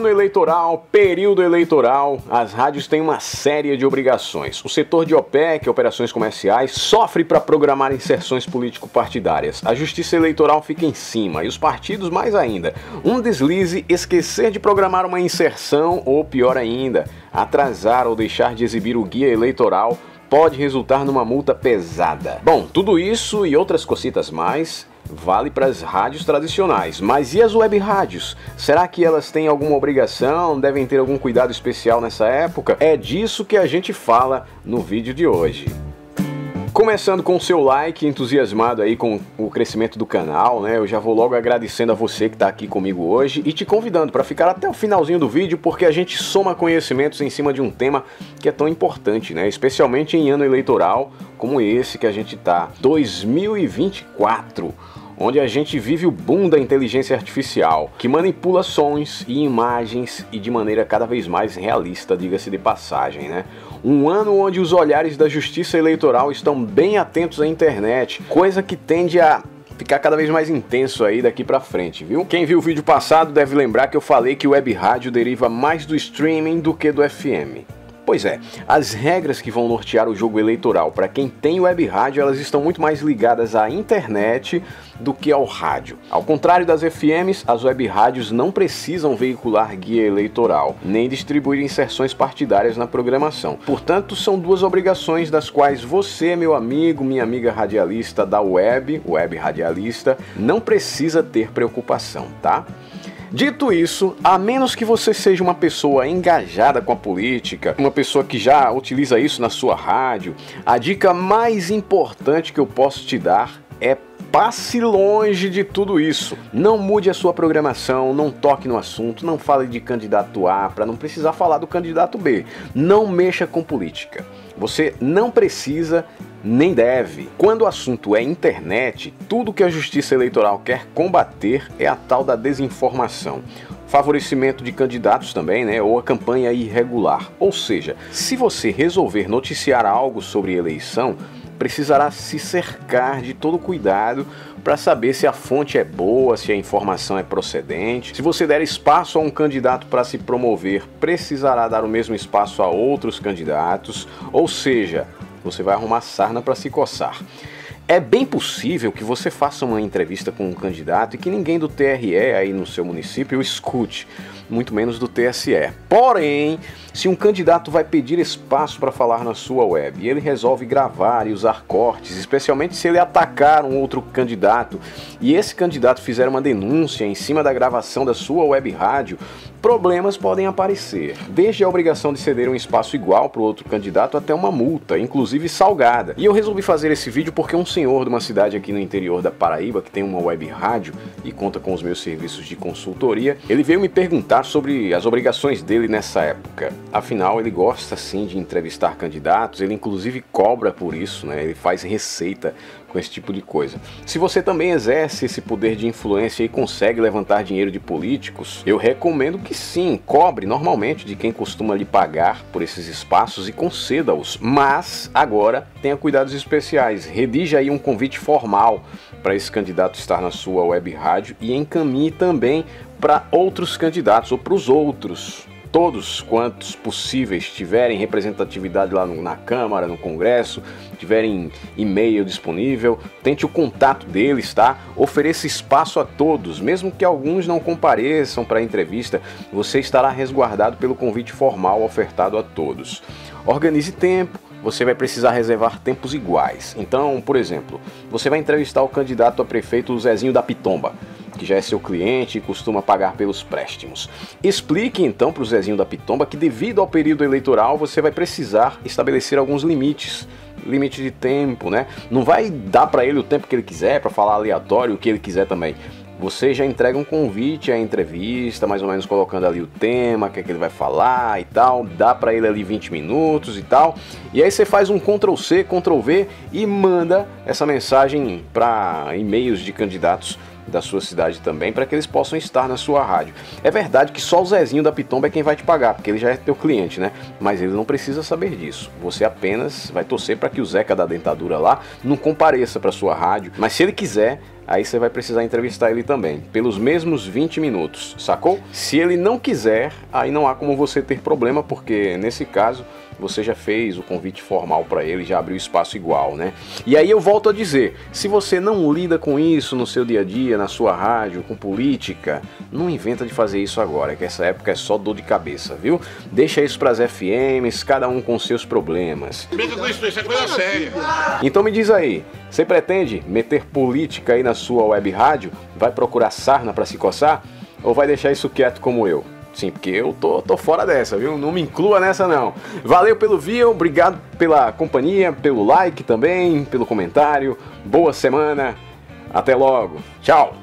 Ano eleitoral, período eleitoral, as rádios têm uma série de obrigações. O setor de OPEC, operações comerciais, sofre para programar inserções político-partidárias. A justiça eleitoral fica em cima e os partidos mais ainda. Um deslize, esquecer de programar uma inserção ou, pior ainda, atrasar ou deixar de exibir o guia eleitoral pode resultar numa multa pesada. Bom, tudo isso e outras cositas mais vale para as rádios tradicionais, mas e as web rádios? Será que elas têm alguma obrigação? Devem ter algum cuidado especial nessa época? É disso que a gente fala no vídeo de hoje. Começando com o seu like, entusiasmado aí com o crescimento do canal, né? Eu já vou logo agradecendo a você que está aqui comigo hoje e te convidando para ficar até o finalzinho do vídeo, porque a gente soma conhecimentos em cima de um tema que é tão importante, né? Especialmente em ano eleitoral como esse que a gente tá, 2024. Onde a gente vive o boom da inteligência artificial, que manipula sons e imagens e de maneira cada vez mais realista, diga-se de passagem, né? Um ano onde os olhares da justiça eleitoral estão bem atentos à internet, coisa que tende a ficar cada vez mais intenso aí daqui pra frente, viu? Quem viu o vídeo passado deve lembrar que eu falei que o web rádio deriva mais do streaming do que do FM. Pois é, as regras que vão nortear o jogo eleitoral para quem tem web rádio, elas estão muito mais ligadas à internet do que ao rádio. Ao contrário das FMs, as web rádios não precisam veicular guia eleitoral, nem distribuir inserções partidárias na programação. Portanto, são duas obrigações das quais você, meu amigo, minha amiga radialista da web radialista, não precisa ter preocupação, tá? Dito isso, a menos que você seja uma pessoa engajada com a política, uma pessoa que já utiliza isso na sua rádio, a dica mais importante que eu posso te dar é passe longe de tudo isso. Não mude a sua programação, não toque no assunto, não fale de candidato A para não precisar falar do candidato B. Não mexa com política. Você não precisa nem deve. Quando o assunto é internet, tudo que a Justiça Eleitoral quer combater é a tal da desinformação. Favorecimento de candidatos também, né? Ou a campanha irregular. Ou seja, se você resolver noticiar algo sobre eleição, precisará se cercar de todo cuidado para saber se a fonte é boa, se a informação é procedente. Se você der espaço a um candidato para se promover, precisará dar o mesmo espaço a outros candidatos, ou seja, você vai arrumar sarna para se coçar. É bem possível que você faça uma entrevista com um candidato e que ninguém do TRE aí no seu município o escute, muito menos do TSE. Porém, se um candidato vai pedir espaço para falar na sua web e ele resolve gravar e usar cortes, especialmente se ele atacar um outro candidato e esse candidato fizer uma denúncia em cima da gravação da sua web rádio, problemas podem aparecer, desde a obrigação de ceder um espaço igual para o outro candidato até uma multa, inclusive salgada. E eu resolvi fazer esse vídeo porque um senhor de uma cidade aqui no interior da Paraíba, que tem uma web rádio e conta com os meus serviços de consultoria, ele veio me perguntar sobre as obrigações dele nessa época. Afinal, ele gosta sim de entrevistar candidatos, ele inclusive cobra por isso, né? Ele faz receita com esse tipo de coisa. Se você também exerce esse poder de influência e consegue levantar dinheiro de políticos, eu recomendo que sim, cobre normalmente de quem costuma lhe pagar por esses espaços e conceda-os. Mas agora tenha cuidados especiais, redija aí um convite formal para esse candidato estar na sua web rádio e encaminhe também para outros candidatos ou para os outros. Todos quantos possíveis tiverem representatividade lá na Câmara, no Congresso, tiverem e-mail disponível, tente o contato deles, tá? Ofereça espaço a todos, mesmo que alguns não compareçam para a entrevista, você estará resguardado pelo convite formal ofertado a todos. Organize tempo. Você vai precisar reservar tempos iguais. Então, por exemplo, você vai entrevistar o candidato a prefeito Zezinho da Pitomba, que já é seu cliente e costuma pagar pelos préstimos. Explique então para o Zezinho da Pitomba que devido ao período eleitoral você vai precisar estabelecer alguns limites. Limite de tempo, né? Não vai dar para ele o tempo que ele quiser, para falar aleatório o que ele quiser também. Você já entrega um convite à entrevista, mais ou menos colocando ali o tema, o que é que ele vai falar e tal, dá para ele ali 20 minutos e tal, e aí você faz um Ctrl+C, Ctrl+V e manda essa mensagem para e-mails de candidatos da sua cidade também, para que eles possam estar na sua rádio. É verdade que só o Zezinho da Pitomba é quem vai te pagar, porque ele já é teu cliente, né? Mas ele não precisa saber disso. Você apenas vai torcer para que o Zeca da Dentadura lá não compareça para sua rádio, mas se ele quiser, aí você vai precisar entrevistar ele também, pelos mesmos 20 minutos, sacou? Se ele não quiser, aí não há como você ter problema, porque nesse caso você já fez o convite formal para ele, já abriu espaço igual, né? E aí eu volto a dizer, se você não lida com isso no seu dia a dia, na sua rádio, com política, não inventa de fazer isso agora, que essa época é só dor de cabeça, viu? Deixa isso pras FMs, cada um com seus problemas. Brinca com isso é coisa séria. Então me diz aí, você pretende meter política aí na sua web rádio? Vai procurar sarna para se coçar? Ou vai deixar isso quieto como eu? Sim, porque eu tô fora dessa, viu? Não me inclua nessa não. Valeu pelo vídeo, obrigado pela companhia, pelo like também, pelo comentário. Boa semana, até logo. Tchau!